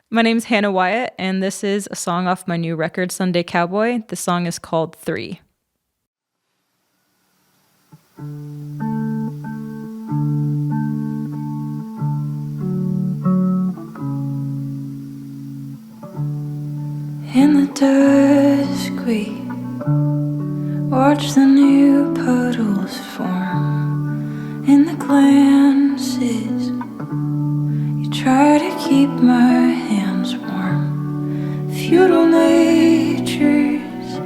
My name's Hannah Wyatt, and this is a song off my new record, Sunday Cowboy. The song is called 3. In the dusk we watch the new puddles form. In the glances you try to keep my hands warm. Feudal natures,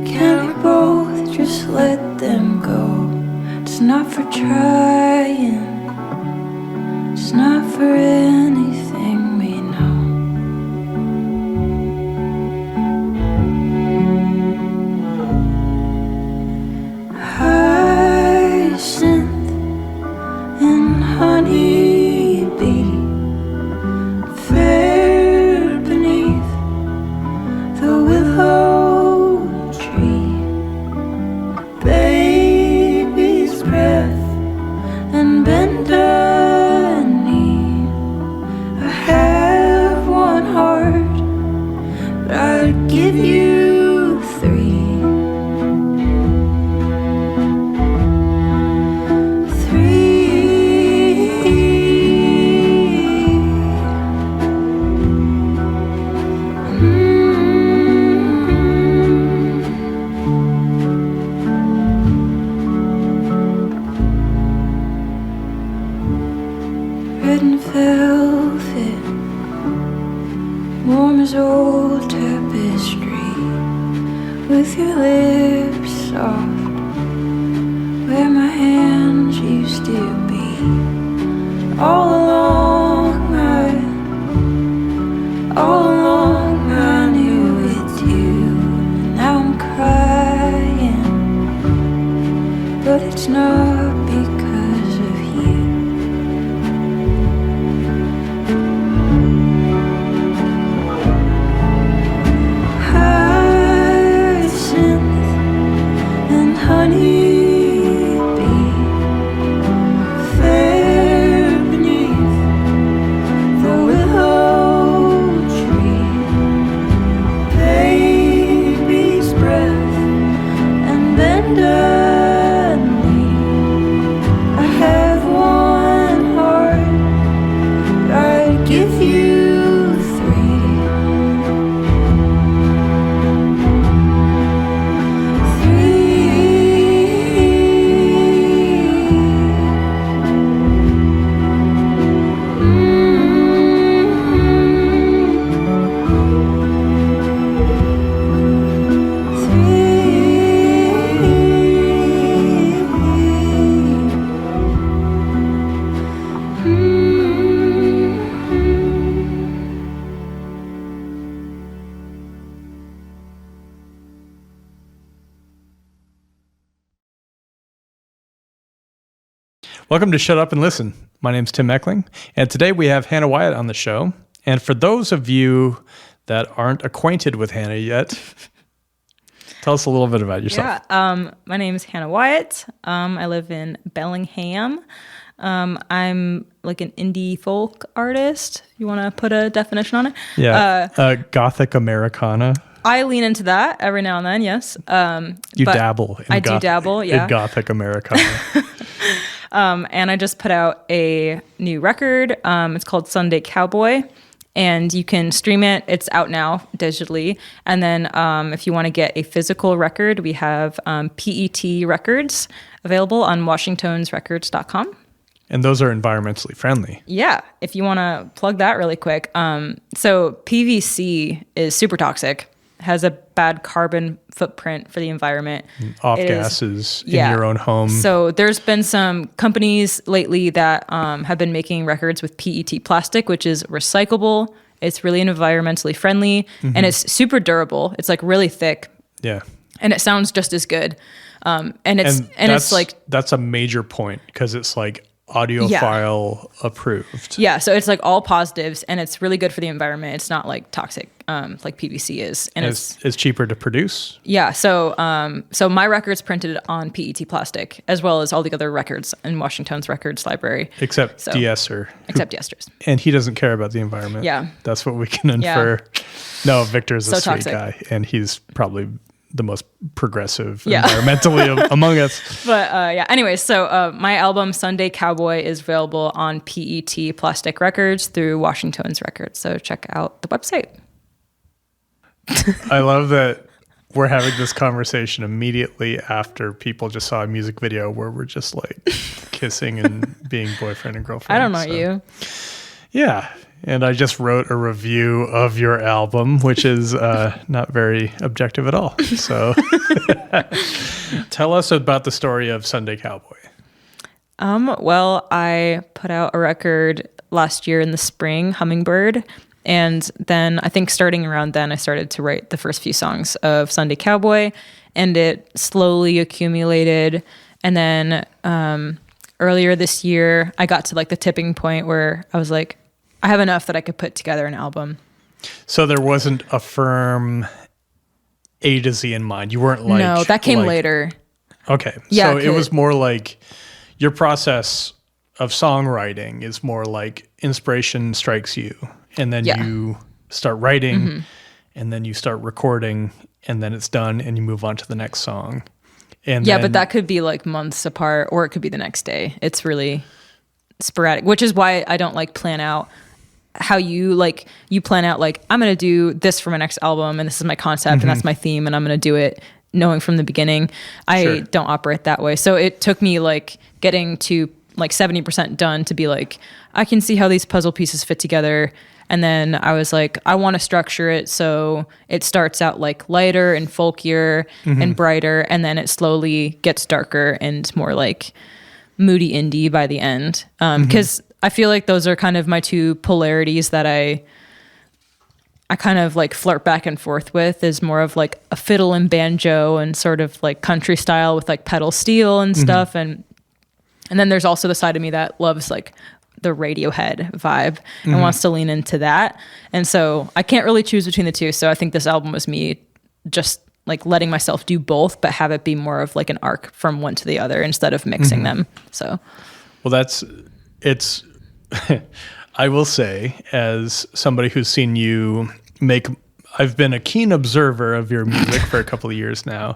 can we both just let them go? It's not for trying, it's not for anything we know. Hyacinth and honeybee, fair beneath the willow tree, baby's breath and bended knee. I have one heart, but I'd give you 3. Red and velvet, warm as old tapestry, with your lips soft, where my hands used to be. All along I knew it's you. Now I'm crying, but it's not because of you. Hyacinth and honeybee, fair beneath the willow tree, baby's breath and bended knee. I have one heart, but I'd give you 3. Welcome to Shut Up and Listen. My name's Tim Mechling, and today we have Hannah Wyatt on the show. And for those of you that aren't acquainted with Hannah yet, tell us a little bit about yourself. Yeah, my name is Hannah Wyatt. I live in Bellingham. I'm like an indie folk artist. You want to put a definition on it? Yeah, Gothic Americana. I lean into that every now and then, yes. You dabble. I do dabble, yeah. In Gothic Americana. And I just put out a new record. It's called Sunday Cowboy, and you can stream it. It's out now digitally. And then if you want to get a physical record, we have PET records available on washingtonsrecords.com. And those are environmentally friendly. Yeah, if you want to plug that really quick. So PVC is super toxic, has a bad carbon footprint for the environment. Off gases in your own home. So there's been some companies lately that have been making records with PET plastic, which is recyclable. It's really environmentally friendly, and it's super durable. It's like really thick. Yeah. And it sounds just as good. And it's like, that's a major point, because it's like audiophile approved. Yeah, so it's like all positives, and it's really good for the environment. It's not like toxic, like PVC is, and it's cheaper to produce. Yeah, so my record's printed on PET plastic, as well as all the other records in Washington's records library, except de-ester. Except de-esters, and he doesn't care about the environment. Yeah, that's what we can infer. Yeah. No, Victor's a sweet toxic guy, and he's probably the most progressive environmentally among us. But anyway, so my album Sunday Cowboy is available on PET Plastic Records through Washington's Records. So check out the website. I love that we're having this conversation immediately after people just saw a music video where we're just like kissing and being boyfriend and girlfriend. I don't know you. Yeah. And I just wrote a review of your album, which is not very objective at all. So tell us about the story of Sunday Cowboy. Well, I put out a record last year in the spring, Hummingbird. And then I think starting around then, I started to write the first few songs of Sunday Cowboy. And it slowly accumulated. And then earlier this year, I got to like the tipping point where I was like, I have enough that I could put together an album. So there wasn't a firm A to Z in mind. You weren't like... No, that came later. Okay. Yeah, so it was more like your process of songwriting is more like inspiration strikes you, and then you start writing, and then you start recording, and then it's done, and you move on to the next song. And but that could be like months apart, or it could be the next day. It's really sporadic, which is why I don't like plan out how you plan out like, I'm going to do this for my next album, and this is my concept, and that's my theme, and I'm going to do it knowing from the beginning. I don't operate that way. So it took me like getting to like 70% done to be like, I can see how these puzzle pieces fit together. And then I was like, I want to structure it so it starts out like lighter and folkier and brighter, and then it slowly gets darker and more like moody indie by the end. Because I feel like those are kind of my two polarities that I kind of like flirt back and forth with, is more of like a fiddle and banjo and sort of like country style with like pedal steel and stuff. And then there's also the side of me that loves like the Radiohead vibe and wants to lean into that. And so I can't really choose between the two. So I think this album was me just like letting myself do both, but have it be more of like an arc from one to the other instead of mixing them. So, well, it's, I will say, as somebody who's seen you make, I've been a keen observer of your music for a couple of years now,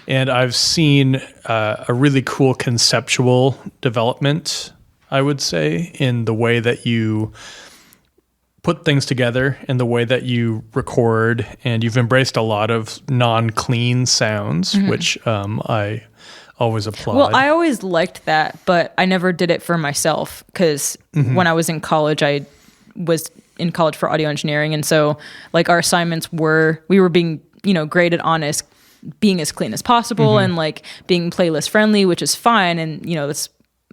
and I've seen a really cool conceptual development, I would say, in the way that you put things together and the way that you record, and you've embraced a lot of non-clean sounds, which I always applaud. Well, I always liked that, but I never did it for myself because when I was in college, I was in college for audio engineering. And so like our assignments we were being, graded on as being as clean as possible and like being playlist friendly, which is fine. And,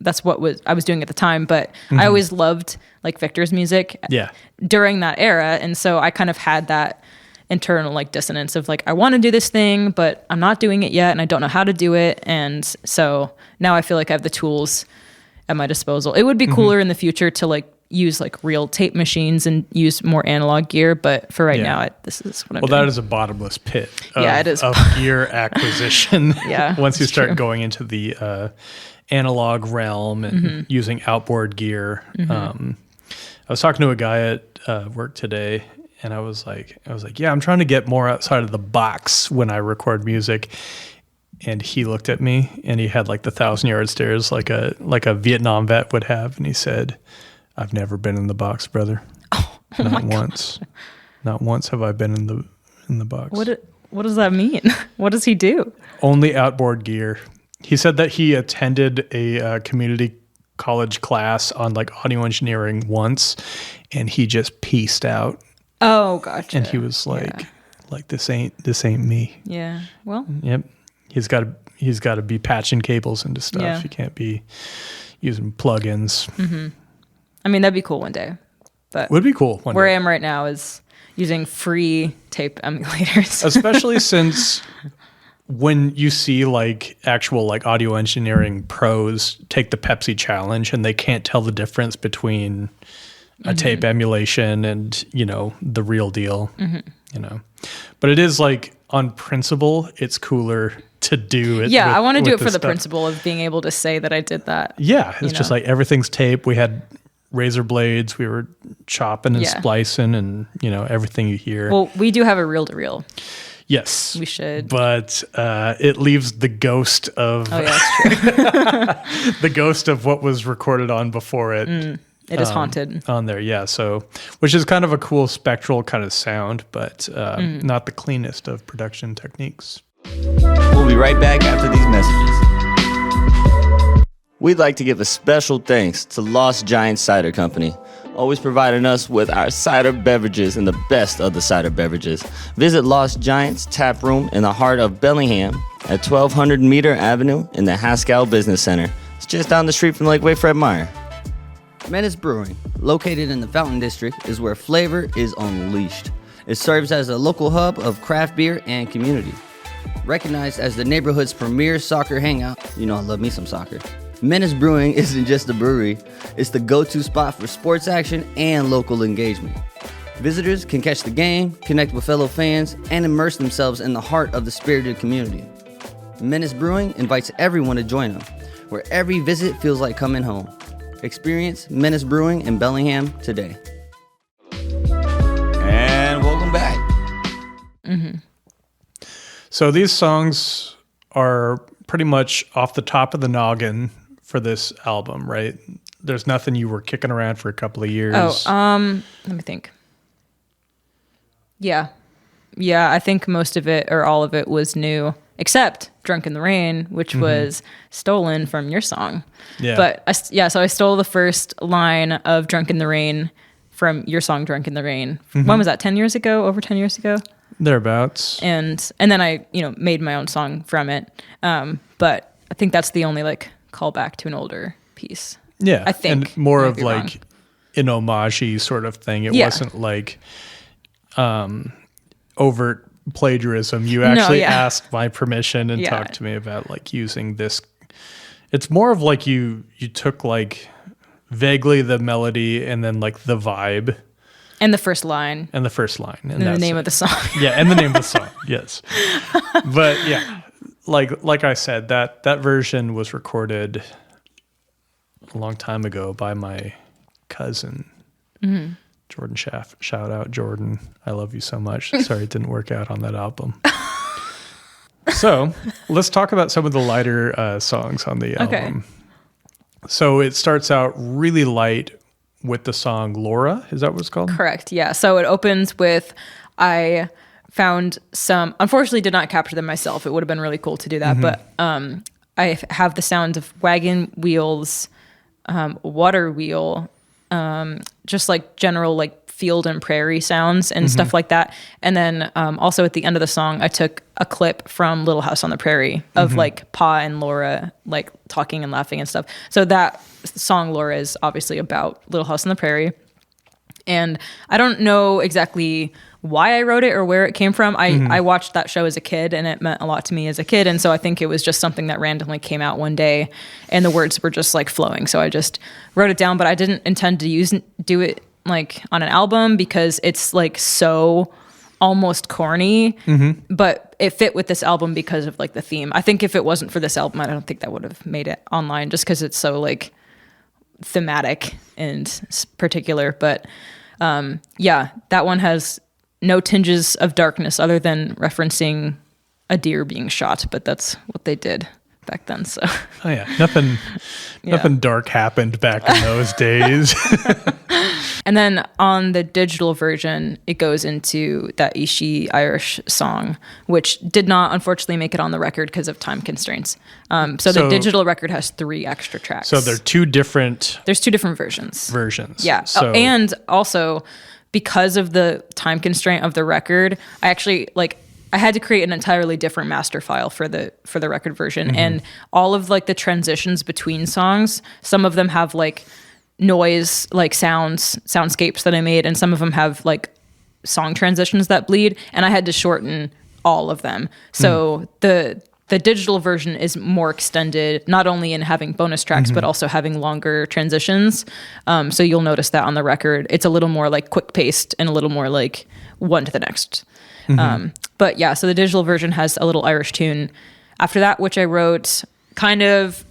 that's what I was doing at the time. But I always loved like Victor's music during that era. And so I kind of had that internal like dissonance of like, I want to do this thing, but I'm not doing it yet, and I don't know how to do it. And so now I feel like I have the tools at my disposal. It would be cooler in the future to like use like real tape machines and use more analog gear, but for right now, this is what I'm doing. Well, that is a bottomless pit it is. Of gear acquisition. Once you start going into the analog realm and using outboard gear. I was talking to a guy at work today, and I was like, yeah, I'm trying to get more outside of the box when I record music. And he looked at me, and he had like the 1,000-yard stares, like a Vietnam vet would have, and he said, "I've never been in the box, brother. Not once. God. Not once have I been in the box." What does that mean? What does he do? Only outboard gear. He said that he attended a community college class on like audio engineering once, and he just pieced out. Oh, gotcha. And he was like, this ain't me. Yeah. Well. Yep. He's got to be patching cables into stuff. Yeah. He can't be using plugins. I mean, that'd be cool one day. But would be cool one where day. I am right now is using free tape emulators. Especially since when you see like actual like audio engineering pros take the Pepsi challenge and they can't tell the difference between a tape emulation and, you know, the real deal, you know, but it is like on principle, it's cooler to do it. Yeah. with, I want to do it for the stuff. principle of being able to say that I did that. Yeah. It's just like everything's tape. We had razor blades. We were chopping and splicing and, you know, everything you hear. Well, we do have a reel to reel. Yes. We should. But it leaves the ghost of that's true. the ghost of what was recorded on before it. It is haunted. On there, yeah. So, which is kind of a cool spectral kind of sound, but not the cleanest of production techniques. We'll be right back after these messages. We'd like to give a special thanks to Lost Giant Cider Company, always providing us with our cider beverages and the best of the cider beverages. Visit Lost Giant's tap room in the heart of Bellingham at 1200 Meter Avenue in the Haskell Business Center. It's just down the street from Lakeway Fred Meyer. Menace Brewing, located in the Fountain District, is where flavor is unleashed. It serves as a local hub of craft beer and community. Recognized as the neighborhood's premier soccer hangout, you know I love me some soccer. Menace Brewing isn't just a brewery, it's the go-to spot for sports action and local engagement. Visitors can catch the game, connect with fellow fans, and immerse themselves in the heart of the spirited community. Menace Brewing invites everyone to join them, where every visit feels like coming home. Experience Menace Brewing in Bellingham today. And welcome back. So these songs are pretty much off the top of the noggin for this album, right? There's nothing you were kicking around for a couple of years. Let me think. Yeah, I think most of it or all of it was new, except "Drunk in the Rain," which was stolen from your song. Yeah. But so I stole the first line of "Drunk in the Rain" from your song "Drunk in the Rain." When was that? 10 years ago? Over 10 years ago? Thereabouts. And then I, made my own song from it. But I think that's the only like callback to an older piece. Yeah, I think. And more I of might be like wrong. an homage-y sort of thing. It wasn't like overt plagiarism. You actually asked my permission and talked to me about like using this. It's more of like you took like vaguely the melody and then like the vibe. And the first line. And the first line. And the name of the song. Yeah, and the name of the song, yes. But yeah, like I said, that version was recorded a long time ago by my cousin, Jordan Schaff. Shout out, Jordan. I love you so much. Sorry it didn't work out on that album. So let's talk about some of the lighter songs on the album. So it starts out really light with the song Laura. Is that what it's called? Correct. Yeah. So it opens with, I found some, unfortunately did not capture them myself. It would have been really cool to do that. But I have the sound of wagon wheels, water wheel, just like general like field and prairie sounds and stuff like that. And then also at the end of the song, I took a clip from Little House on the Prairie of like Pa and Laura like talking and laughing and stuff. So that song Laura is obviously about Little House on the Prairie. And I don't know exactly why I wrote it or where it came from. I watched that show as a kid and it meant a lot to me as a kid. And so I think it was just something that randomly came out one day and the words were just like flowing. So I just wrote it down, but I didn't intend to do it like on an album because it's like so almost corny, but it fit with this album because of like the theme. I think if it wasn't for this album, I don't think that would have made it online just because it's so like thematic and particular. But that one has no tinges of darkness other than referencing a deer being shot, but that's what they did back then. So nothing dark happened back in those days. And then on the digital version, it goes into that Ishi Irish song, which did not unfortunately make it on the record because of time constraints. So the digital record has 3 extra tracks. So there's 2 different versions. Yeah. So, and also because of the time constraint of the record, I actually I had to create an entirely different master file for the record version. And all of like the transitions between songs, some of them have like noise, like soundscapes that I made, and some of them have like song transitions that bleed, and I had to shorten all of them. So the digital version is more extended, not only in having bonus tracks, but also having longer transitions. So you'll notice that on the record, it's a little more like quick paced and a little more like one to the next. But yeah, so the digital version has a little Irish tune after that, which I wrote kind of,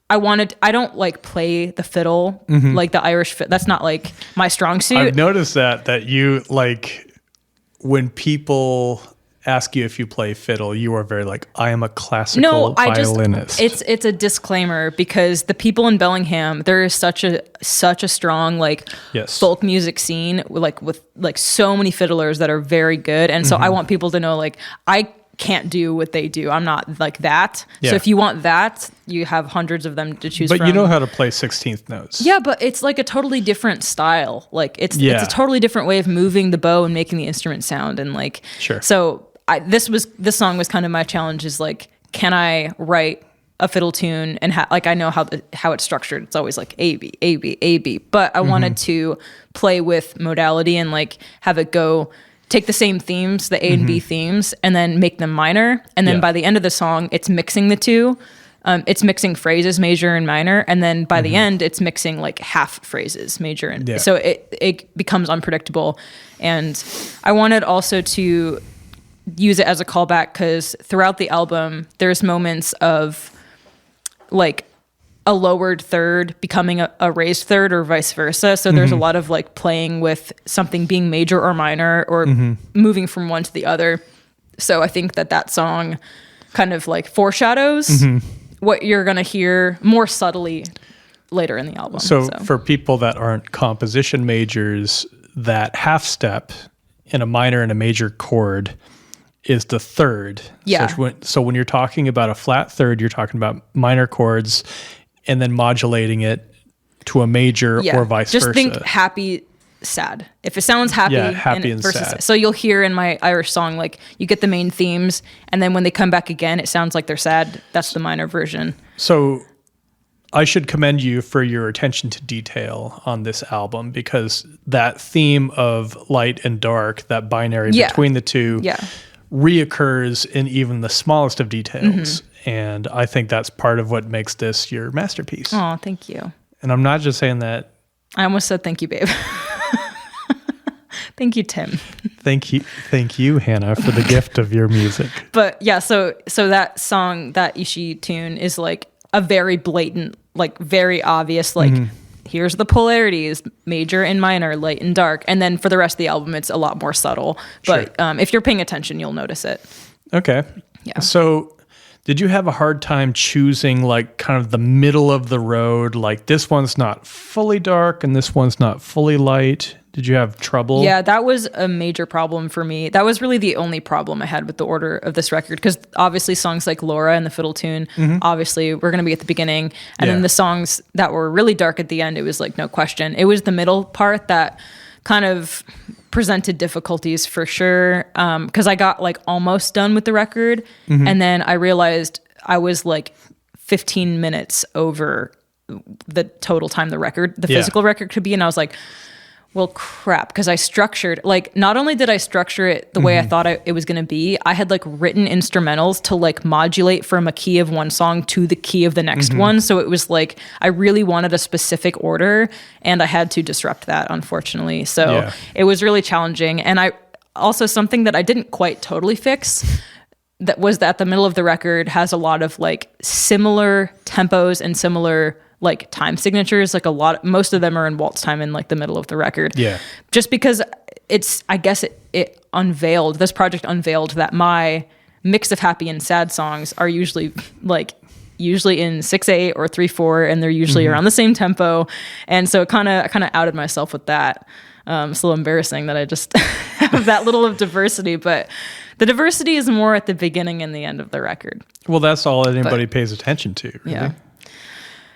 I don't like play the fiddle, like the Irish that's not like my strong suit. I've noticed that you like, when people ask you if you play fiddle, you are very like, I am a classical violinist. It's a disclaimer, because the people in Bellingham, there is such a strong like folk music scene, with so many fiddlers that are very good, and so I want people to know like I can't do what they do. I'm not like that. So if you want that, you have hundreds of them to choose from. But you know how to play 16th notes. Yeah, but it's like a totally different style. Like it's a totally different way of moving the bow and making the instrument sound, and like so. This song was kind of my challenge, is like, can I write a fiddle tune and I know how it's structured. It's always like A, B, A, B, A, B, but I wanted to play with modality and like have it go, take the same themes, the A and B themes, and then make them minor. And then by the end of the song, it's mixing the two. It's mixing phrases, major and minor. And then by the end, it's mixing like half phrases, major and so it becomes unpredictable. And I wanted also to use it as a callback, because throughout the album there's moments of like a lowered third becoming a raised third or vice versa. So there's a lot of like playing with something being major or minor or moving from one to the other. So I think that song kind of like foreshadows what you're going to hear more subtly later in the album. So for people that aren't composition majors, that half step in a minor and a major chord is the third. Yeah. So when you're talking about a flat third, you're talking about minor chords and then modulating it to a major or vice versa. Just think happy, sad. If it sounds happy, happy and versus sad. So you'll hear in my Irish song, like you get the main themes, and then when they come back again, it sounds like they're sad. That's the minor version. So I should commend you for your attention to detail on this album, because that theme of light and dark, that binary between the two, reoccurs in even the smallest of details. And I think that's part of what makes this your masterpiece. Oh, thank you. And I'm not just saying that. I almost said thank you, babe. Thank you, Tim. Thank you, Hannah, for the gift of your music. But yeah, so that song, that Ishi tune is like a very blatant, like very obvious, like here's the polarities, major and minor, light and dark. And then for the rest of the album, it's a lot more subtle. But if you're paying attention, you'll notice it. Okay. Yeah. So did you have a hard time choosing like kind of the middle of the road? Like this one's not fully dark and this one's not fully light. Did you have trouble? Yeah, that was a major problem for me. That was really the only problem I had with the order of this record, because obviously songs like Laura and the fiddle tune, obviously we're going to be at the beginning. And then the songs that were really dark at the end, it was like no question. It was the middle part that kind of presented difficulties for sure, because I got like almost done with the record. And then I realized I was like 15 minutes over the total time the physical record could be. And I was like, well, crap, because I structured, like, not only did I structure it the way I thought it was going to be, I had like written instrumentals to like modulate from a key of one song to the key of the next one. So it was like, I really wanted a specific order, and I had to disrupt that, unfortunately. So it was really challenging. And I also, something that I didn't quite totally fix, that was that the middle of the record has a lot of like similar tempos and similar like time signatures, like most of them are in waltz time in like the middle of the record. Yeah. Just because I guess it unveiled, this project unveiled that my mix of happy and sad songs are usually in 6/8 or 3/4, and they're usually around the same tempo. And so it kind of outed myself with that. It's a little embarrassing that I just have that little of diversity, but the diversity is more at the beginning and the end of the record. Well, that's all anybody pays attention to, really. Yeah.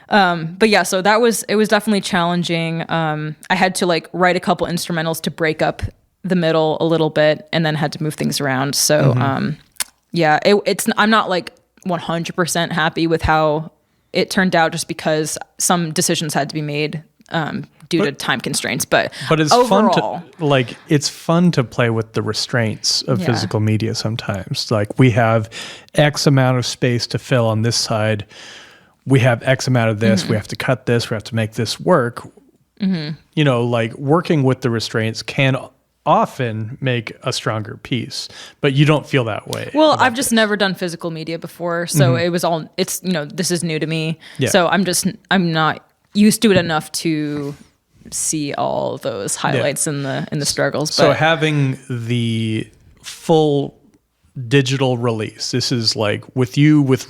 But yeah, so it was definitely challenging. I had to like write a couple instrumentals to break up the middle a little bit, and then had to move things around. So, I'm not like 100% happy with how it turned out, just because some decisions had to be made. due to time constraints. But it's overall, it's fun to play with the restraints of physical media sometimes. Like we have X amount of space to fill on this side. We have X amount of this. We have to cut this. We have to make this work. You know, like working with the restraints can often make a stronger piece, but you don't feel that way. Well, I've just never done physical media before. So it's, you know, this is new to me. Yeah. So I'm not used to it enough to see all those highlights in the struggles. But so having the full digital release, this is like with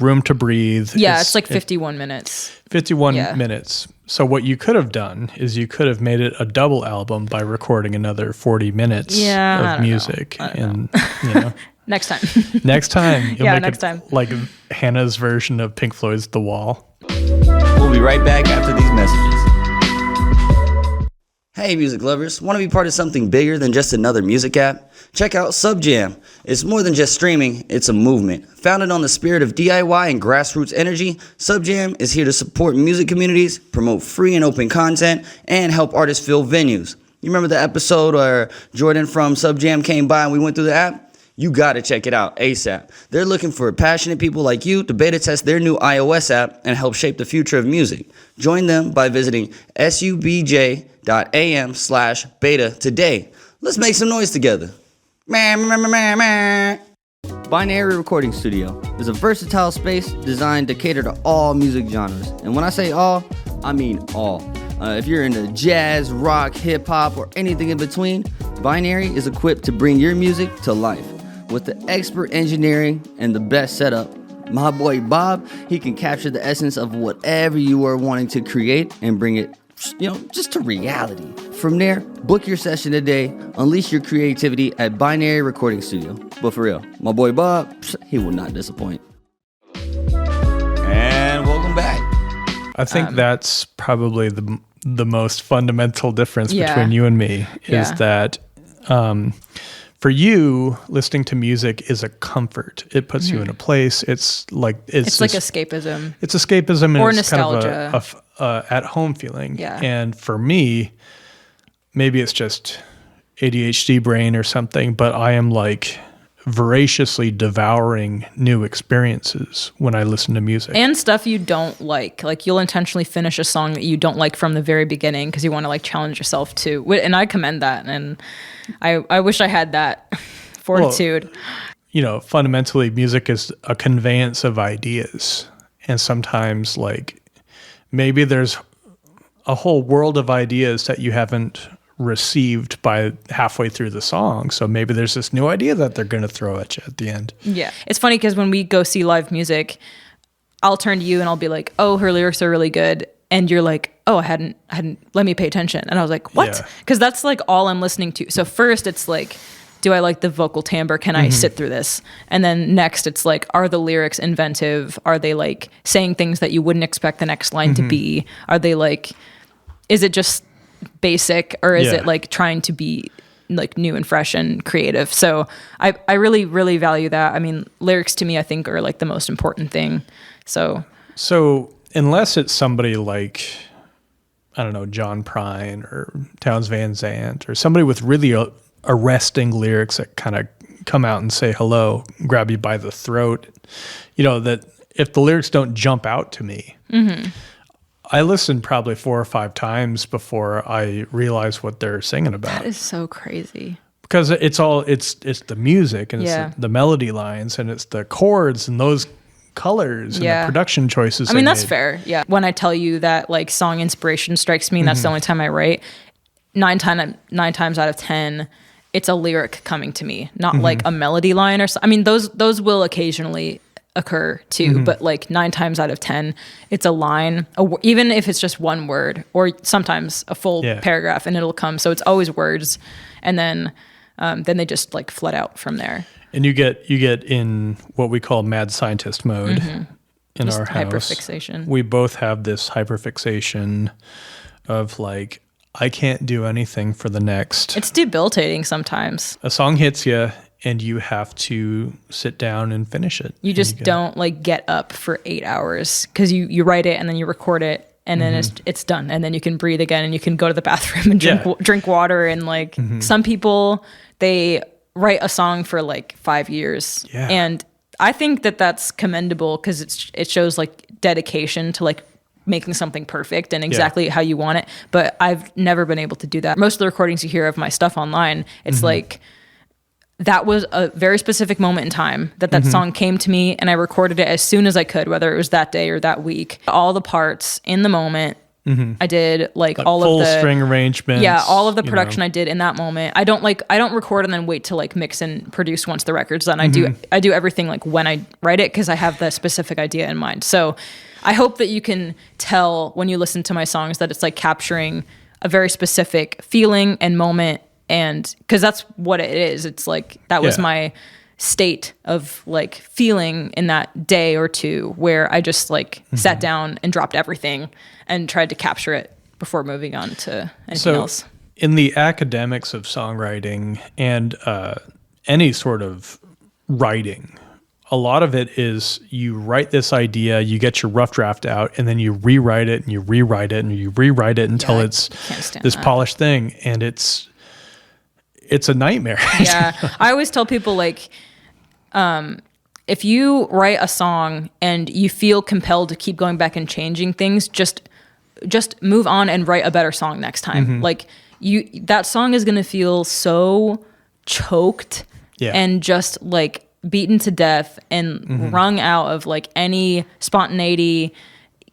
room to breathe. Yeah, it's like 51 minutes. 51 minutes. So what you could have done is you could have made it a double album by recording another 40 minutes of music. And you know, next time. Next time. You'll make next it time. like Hannah's version of Pink Floyd's The Wall. We'll be right back after these messages. Hey music lovers, want to be part of something bigger than just another music app? Check out Subjam. It's more than just streaming, it's a movement. Founded on the spirit of DIY and grassroots energy, Subjam is here to support music communities, promote free and open content, and help artists fill venues. You remember the episode where Jordan from Subjam came by and we went through the app? You gotta check it out ASAP. They're looking for passionate people like you to beta test their new iOS app and help shape the future of music. Join them by visiting subj.am/beta today. Let's make some noise together. Binary Recording Studio is a versatile space designed to cater to all music genres. And when I say all, I mean all. If you're into jazz, rock, hip-hop, or anything in between, Binary is equipped to bring your music to life. With the expert engineering and the best setup, my boy Bob, he can capture the essence of whatever you are wanting to create and bring it, just to reality. From there, book your session today, unleash your creativity at Binary Recording Studio. But for real, my boy Bob, he will not disappoint. And welcome back. I think that's probably the most fundamental difference between you and me is that for you, listening to music is a comfort. It puts you in a place. It's like escapism. It's escapism or and it's nostalgia. Kind of a at-home feeling. Yeah. And for me, maybe it's just ADHD brain or something, but I am like voraciously devouring new experiences when I listen to music. And stuff you don't like. Like you'll intentionally finish a song that you don't like from the very beginning because you want to like challenge yourself too. And I commend that. And I wish I had that fortitude. Well, fundamentally music is a conveyance of ideas. And sometimes like maybe there's a whole world of ideas that you haven't received by halfway through the song. So maybe there's this new idea that they're going to throw at you at the end. Yeah. It's funny because when we go see live music, I'll turn to you and I'll be like, oh, her lyrics are really good. And you're like, oh, I hadn't let me pay attention. And I was like, what? Because that's like all I'm listening to. So first it's like, do I like the vocal timbre? Can I sit through this? And then next it's like, are the lyrics inventive? Are they like saying things that you wouldn't expect the next line to be? Are they like, is it just basic or is it like trying to be like new and fresh and creative? So I really, really value that. I mean, lyrics to me, I think are like the most important thing. So unless it's somebody like, I don't know, John Prine or Townes Van Zandt or somebody with really arresting lyrics that kind of come out and say hello, grab you by the throat, that if the lyrics don't jump out to me, I listened probably 4 or 5 times before I realized what they're singing about. That is so crazy. Because it's the music and it's the melody lines and it's the chords and those colors and the production choices. I mean, that's fair. Yeah. When I tell you that like song inspiration strikes me, and that's the only time I write, 9 times out of 10, it's a lyric coming to me, not like a melody line or something. I mean, those will occasionally occur too, but like 9 times out of 10, it's a line, even if it's just one word, or sometimes a full paragraph, and it'll come. So it's always words, and then they just like flood out from there. And you get in what we call mad scientist mode in just our house. Hyperfixation. We both have this hyperfixation of like, I can't do anything for the next. It's debilitating sometimes. A song hits you and you have to sit down and finish it. You just don't like get up for 8 hours because you write it and then you record it and then it's done, and then you can breathe again, and you can go to the bathroom and drink water. And like some people, they write a song for like 5 years, and I think that that's commendable because it shows like dedication to like making something perfect and exactly how you want it. But I've never been able to do that. Most of the recordings you hear of my stuff online, it's like that was a very specific moment in time that song came to me, and I recorded it as soon as I could, whether it was that day or that week. All the parts in the moment. I did like all full of the string arrangements. Yeah, all of the production I did in that moment. I don't record and then wait to like mix and produce once the record's done. I do everything like when I write it because I have the specific idea in mind. So I hope that you can tell when you listen to my songs that it's like capturing a very specific feeling and moment, and because that's what it is. It's like that was my state of like feeling in that day or two where I just like sat down and dropped everything and tried to capture it before moving on to anything else. In the academics of songwriting and any sort of writing, a lot of it is you write this idea, you get your rough draft out, and then you rewrite it and you rewrite it and you rewrite it until it's this polished thing, and it's a nightmare. Yeah. I always tell people like, if you write a song and you feel compelled to keep going back and changing things, just move on and write a better song next time. Like that song is going to feel so choked and just like beaten to death and wrung out of like any spontaneity,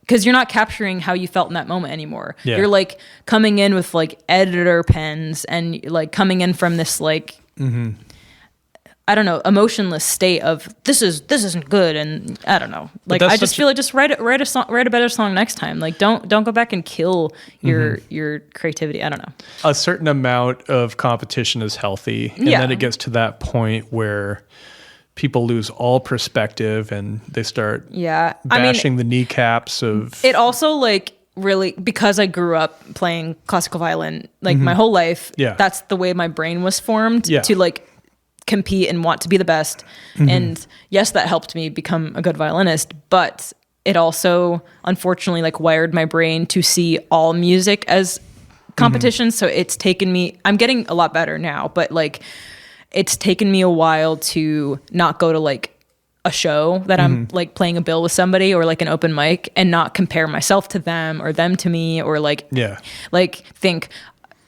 because you're not capturing how you felt in that moment anymore. You're like coming in with like editor pens and like coming in from this like I don't know, emotionless state of this isn't good, and I don't know. Like I just feel like just write a better song next time. Like don't go back and kill your creativity. I don't know. A certain amount of competition is healthy, and then it gets to that point where people lose all perspective and they start bashing the kneecaps of it. Also, like really, because I grew up playing classical violin like my whole life, that's the way my brain was formed to like compete and want to be the best. And yes, that helped me become a good violinist, but it also unfortunately like wired my brain to see all music as competition. So it's taken me, I'm getting a lot better now, but like it's taken me a while to not go to like a show that I'm like playing a bill with somebody or like an open mic and not compare myself to them or them to me, or like think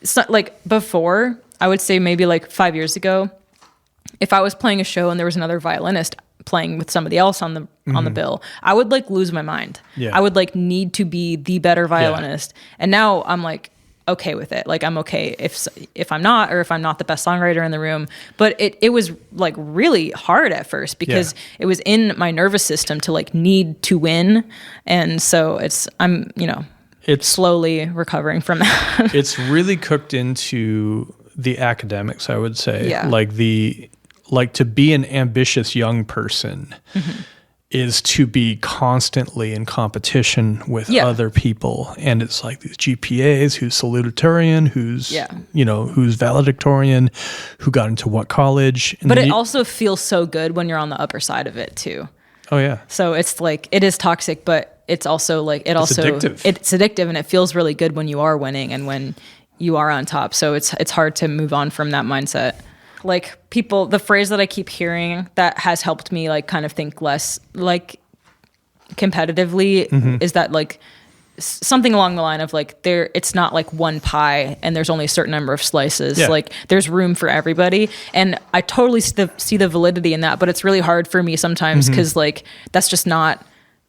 so, like before, I would say maybe like 5 years ago, if I was playing a show and there was another violinist playing with somebody else on the bill, I would like lose my mind. I would like need to be the better violinist. And now I'm like okay with it. Like I'm okay if I'm not, or if I'm not the best songwriter in the room. But it was like really hard at first because it was in my nervous system to like need to win. And so I'm slowly recovering from that. It's really cooked into the academics, I would say. Like to be an ambitious young person is to be constantly in competition with other people. And it's like these GPAs, who's salutatorian, who's, who's valedictorian, who got into what college. And but it also feels so good when you're on the upper side of it too. Oh yeah. So it's like, it is toxic, but it's also like, it's addictive, and it feels really good when you are winning and when you are on top. So it's hard to move on from that mindset. Like people, the phrase that I keep hearing that has helped me like kind of think less like competitively is that like something along the line of like it's not like one pie and there's only a certain number of slices. Like there's room for everybody, and I totally see the validity in that, but it's really hard for me sometimes because like that's just not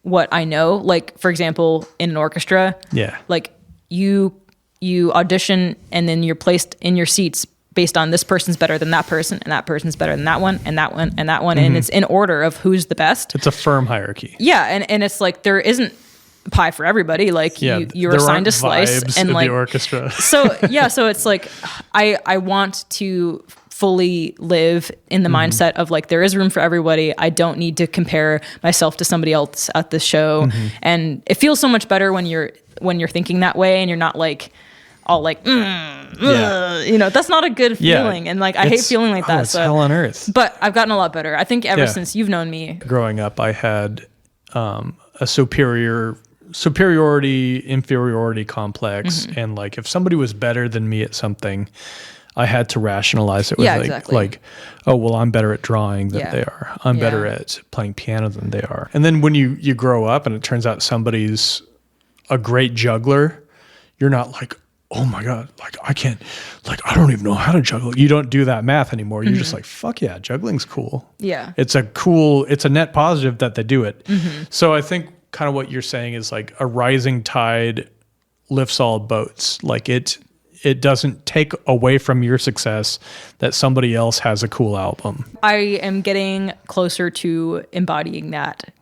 what I know. Like for example, in an orchestra, like you audition and then you're placed in your seats based on this person's better than that person, and that person's better than that one, and that one, and that one. And it's in order of who's the best. It's a firm hierarchy. Yeah. And it's like, there isn't pie for everybody. Like you're assigned a slice and like the orchestra. So it's like, I want to fully live in the mindset of like, there is room for everybody. I don't need to compare myself to somebody else at the show. And it feels so much better when you're thinking that way and you're not like, all like, that's not a good feeling. And like, I hate feeling like that. It's hell on earth. But I've gotten a lot better. I think ever since you've known me. Growing up, I had a superior superiority, inferiority complex. And like, if somebody was better than me at something, I had to rationalize it with like, oh, well, I'm better at drawing than they are. I'm better at playing piano than they are. And then when you grow up and it turns out somebody's a great juggler, you're not like, oh my God, like I can't, like I don't even know how to juggle. You don't do that math anymore. You're just like, fuck yeah, juggling's cool. Yeah. It's a net positive that they do it. So I think kind of what you're saying is like a rising tide lifts all boats. Like it doesn't take away from your success that somebody else has a cool album. I am getting closer to embodying that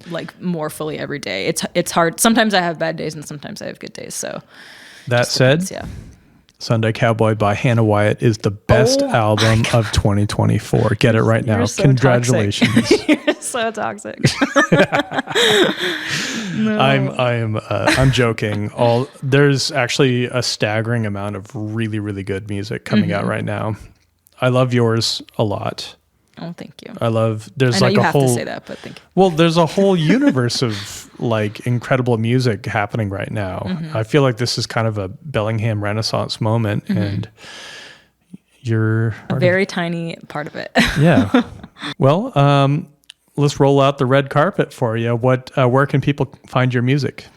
like more fully every day. It's hard. Sometimes I have bad days and sometimes I have good days. So that said, depends, Sunday Cowboy by Hannah Wyatt is the best album of 2024. Get it right now. So Congratulations. You're so toxic. No. I'm joking. There's actually a staggering amount of really, really good music coming out right now. I love yours a lot. Oh, thank you. There's I know like you a have whole to say that, but thank you. Well, there's a whole universe of like incredible music happening right now. I feel like this is kind of a Bellingham Renaissance moment, and you're a very tiny part of it. Yeah. Well, let's roll out the red carpet for you. Where can people find your music?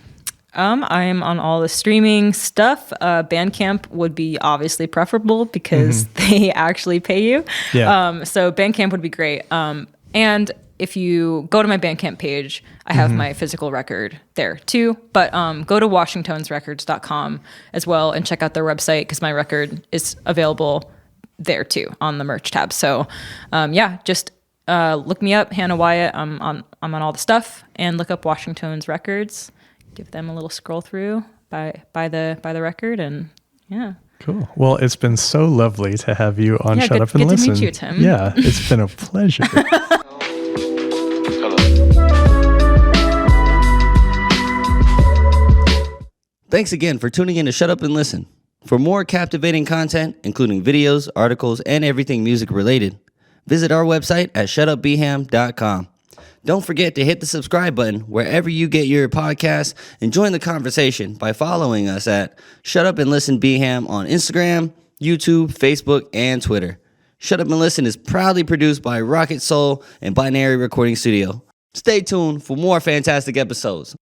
I'm on all the streaming stuff. Bandcamp would be obviously preferable because they actually pay you. Yeah. So Bandcamp would be great. And if you go to my Bandcamp page, I have my physical record there too. But go to washingtonsrecords.com as well and check out their website because my record is available there too on the merch tab. So just look me up, Hannah Wyatt. I'm on all the stuff, and look up Washington's Records. Give them a little scroll through by the record, and Cool. Well, it's been so lovely to have you on Shut Up and good Listen. to meet you, Tim. Yeah, it's been a pleasure. Thanks again for tuning in to Shut Up and Listen. For more captivating content, including videos, articles, and everything music related, visit our website at shutupbham.com. Don't forget to hit the subscribe button wherever you get your podcasts and join the conversation by following us at Shut Up and Listen Bham on Instagram, YouTube, Facebook, and Twitter. Shut Up and Listen is proudly produced by Rocket Soul and Binary Recording Studio. Stay tuned for more fantastic episodes.